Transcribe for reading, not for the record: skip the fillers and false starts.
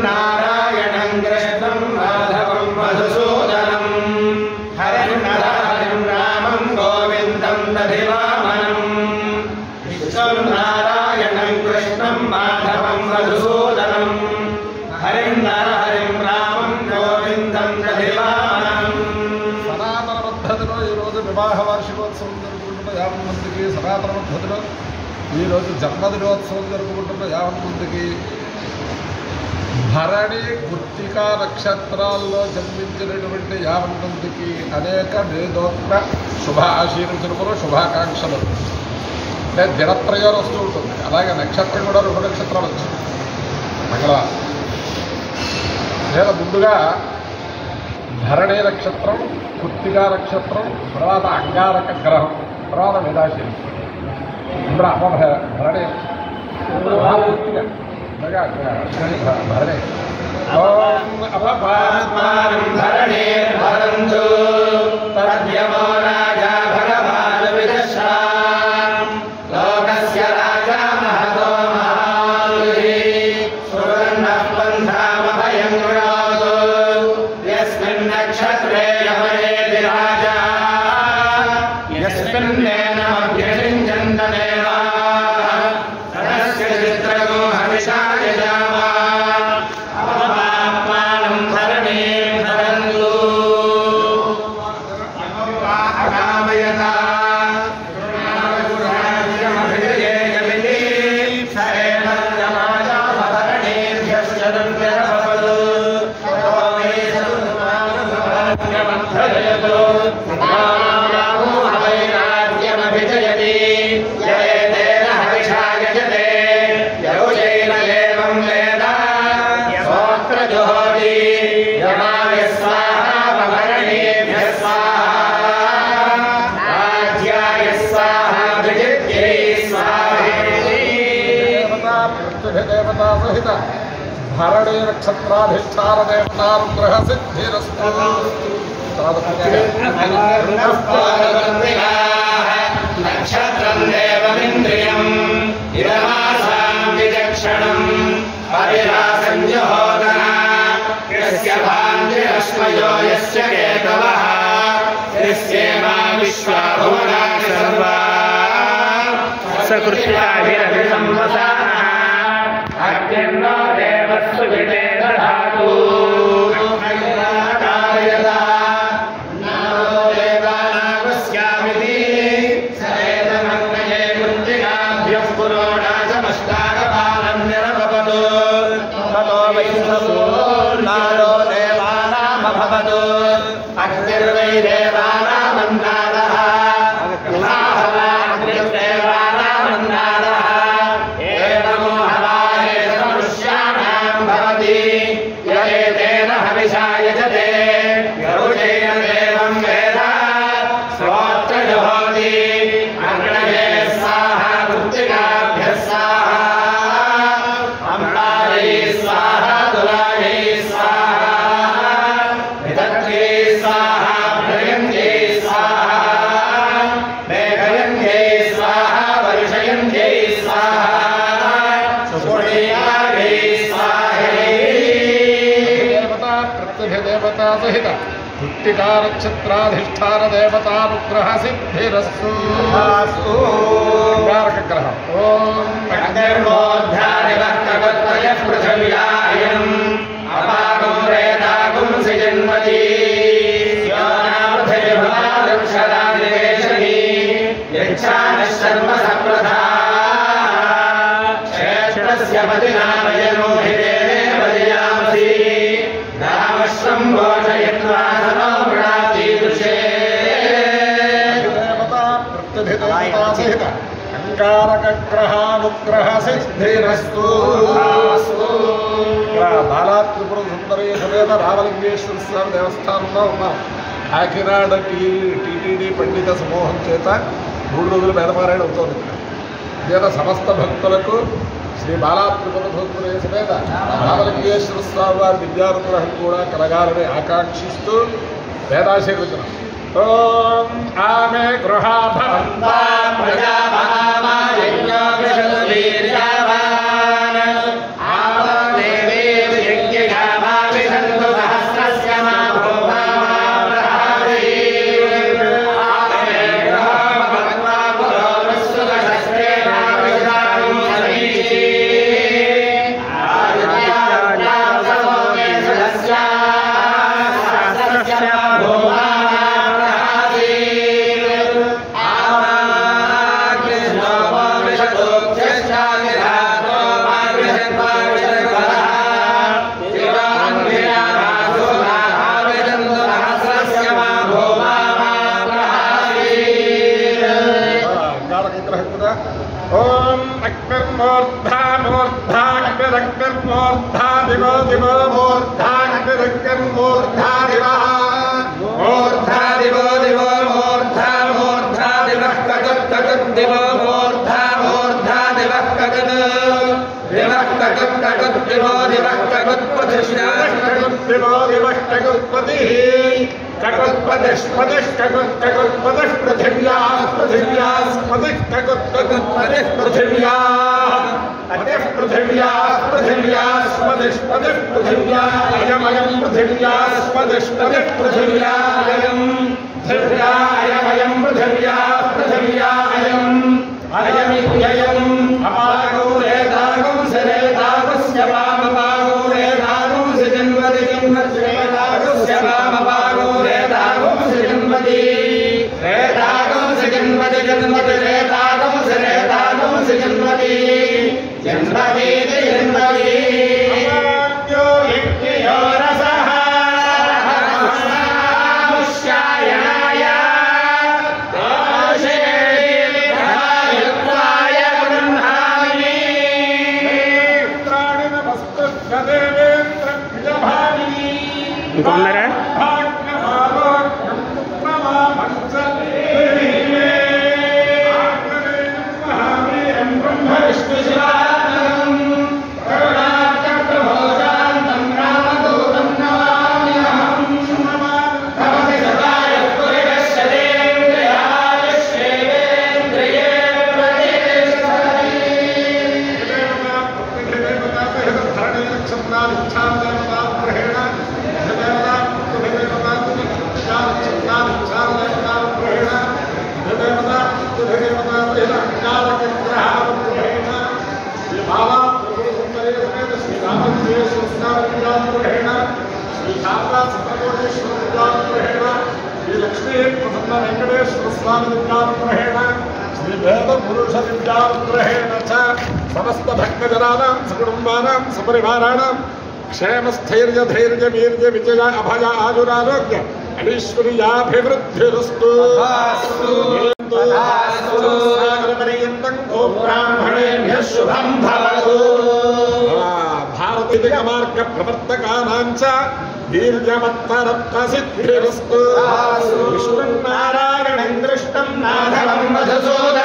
नारायणं कृष्णं माधवं मधुसूदनं हरिं नरहरिं रामं गोविन्दं दधिवामनं विश्वं नारायणं कृष्णं माधवं मधुसूदनं हरिं नरहरिं रामं गोविन्दं दधिवामनं సనాతన పద్ధతిలో ఈరోజు వివాహ వార్షికోత్సవం జరుపుకుంటున్న 50 మందికి, సనాతన పద్ధతిలో ఈరోజు జన్మదినోత్సవం జరుపుకుంటున్న 50 మందికి, భరణి కృత్తిక నక్షత్రాల్లో జన్మించినటువంటి 50 మందికి అనేక వేదోక్త శుభ ఆశీర్వచనములు, శుభాకాంక్షలు. అంటే దినత్రయాలు వస్తూ ఉంటుంది. అలాగే నక్షత్రం కూడా 2 నక్షత్రాలు వచ్చింది మంగళవారం. లేదా ముందుగా భరణి నక్షత్రం, కృత్తికా నక్షత్రం, తర్వాత అంగారక గ్రహం, తర్వాత వేదాశీలం. ఇప్పుడు భరణి భరణి भरणेर्भरन्तु तद्यमो राजा भगवान् विदशाम् लोकस्य राजा महतो महाबलिः सुवर्णः पन्थामभयं कृणोतु यस्मिन् नक्षत्रे यमयेति राजा यस्मिन्नेनमभ्यषिञ्चन्त देवाः तस्य चित्रगो हविषा यजामः देवता सहित भरणी नक्षत्राधिष्ठान देवतानुग्रह सिद्धिरस्तु। नक्षत्रं देवमिन्द्रियम् इदमासां विचक्षणं परिरासञ्जहोदन यस्य भान्तिरश्मयो यस्य केतवः यस्येमा विश्वा भुवनानि सर्वा सकृत्याभिरभिसंवसानः अग्निर्नो देवस्तु विदे दधातु कार्यदा नामो देवानामस्यामिति सरेदमग्नये कुञ्जिकाभ्यः पुरोणाचमष्टाकपालं निरभवतु ततो वैष्णवो देवानामभवतु अग्निर्वै देवानामन्नादः अग्निर्देवानामन्नादः एवमो हवायेन मनुष्याणां भवति यदेतेन हविषा यजते गरुडेन देवं वेद स्वोत्रजुहोति अग्नये स्वाहा कृत्तिकाभ्यः स्वाहा अम्बायै स्वाहा तुलायै स्वाहा विदग्ध्यै स्वाहा प्रयन्त्यै स्वाहा मेघयन्त्यै स्वाहा वर्षयन्त्यै स्वाहा सुपुण्यायै स्वाहै देवता सहित कृत्तिका नक्षत्राधिष्ठान देवतानुग्रह सिद्धिरस्तु। ग्रह ओम अग्निर्मोऽध्यादिवक्तवत्तयः पृथिव्यायम् अपागं रेतागुं सिजन्मति यो नामृथिर्भवादं शरादिवेशनी यच्छानः शर्म सप्रधा क्षेत्रस्य पतिनामयनो हि देवेव जयामसि रामश्वं घोषयित्वा सनो मृणातीदृशे देवता सहित अंगारकग्रहानुग्रह सिद्धिरस्तु। బాలా త్రిపుర సుందరి సమేత రామలింగేశ్వర స్వామి దేవస్థానంలో ఉన్నాం. కాకినాడ టీటీడీ పండిత సమూహం చేత 3 రోజులు వేదపారాయణ అవుతోంది. ఇక్కడ సమస్త భక్తులకు శ్రీ బాలా త్రిపుర సుందరి సమేత రామలింగేశ్వర స్వామి వారి విద్యానుగ్రహం కూడా కలగాలని ఆకాంక్షిస్తూ వేదాశీర్వచనం. ఓం ఆమె గృహా భవంతా ప్రజాభామాయజ్ఞో విషదవీర్యావాన్ ఆవదేవీ ఓం అగ్నిర్మూర్ధామూర్ధాగ్నిరగ్నిర్మూర్ధా దివో దివో మూర్ధాగ్నిరగ్నిర్మూర్ధా దివః మూర్ధా దివో దివో మూర్ధా మూర్ధా దివః కటుత్ దివో మూర్ధా మూర్ధా దివః కటుత్ దివః కటుత్ దివో దివః కటుత్ పృథివ్యా దివో దివః కటుత్పతిః కటుత్పతిష్పతిః కటుత్పతిః పృథివ్యాః పృథివ్యాస్పతిః కటుత్పతిః పృథివ్యాః అతిః పృథివ్యాః పృథివ్యాస్పతిష్పతిః పృథివ్యాయమయం పృథివ్యాస్పతిష్పతిః పృథివ్యాయం పృథివ్యాయమయం పృథివ్యాః పృథివ్యాయం అయమిత్యయం అపాగో రేదాగం సరేదాగస్య వామపాగో రేదాగం సజన్వతి జన్మశ్రేదాగస్య వామపాగో రేదాగం సజన్వతి రేదాగం సజన్వతి జన్మతి రేదాగం సరేదాగం సజన్వతి జన్మతి జన్మతి అపాగ్యో యజ్ఞయో రసః ముష్యాయనాయ ఇంకొన్నారా లక్ష్మీ ప్రసన్న వెంకటేశ్వర స్వామి విద్యానుగ్రహేణ శ్రీ వేద పురుష విద్యానుగ్రహేణ చ సమస్త భక్తజనానాం సకుటుంబానాం సపరివారాణం క్షేమస్థైర్య ధైర్య వీర్య విజయ అభయ ఆయురారోగ్య ఐశ్వర్యాభివృద్ధిరస్తు బ్రాహ్మణేభ్యః శుభం భవతు భారతీయ మార్గ ప్రవర్తకానాం చ వీర్యవత్తరత్న సిద్ధిరస్తు విష్ణుం నారాయణం దృష్టం నాథం మధుసూదనం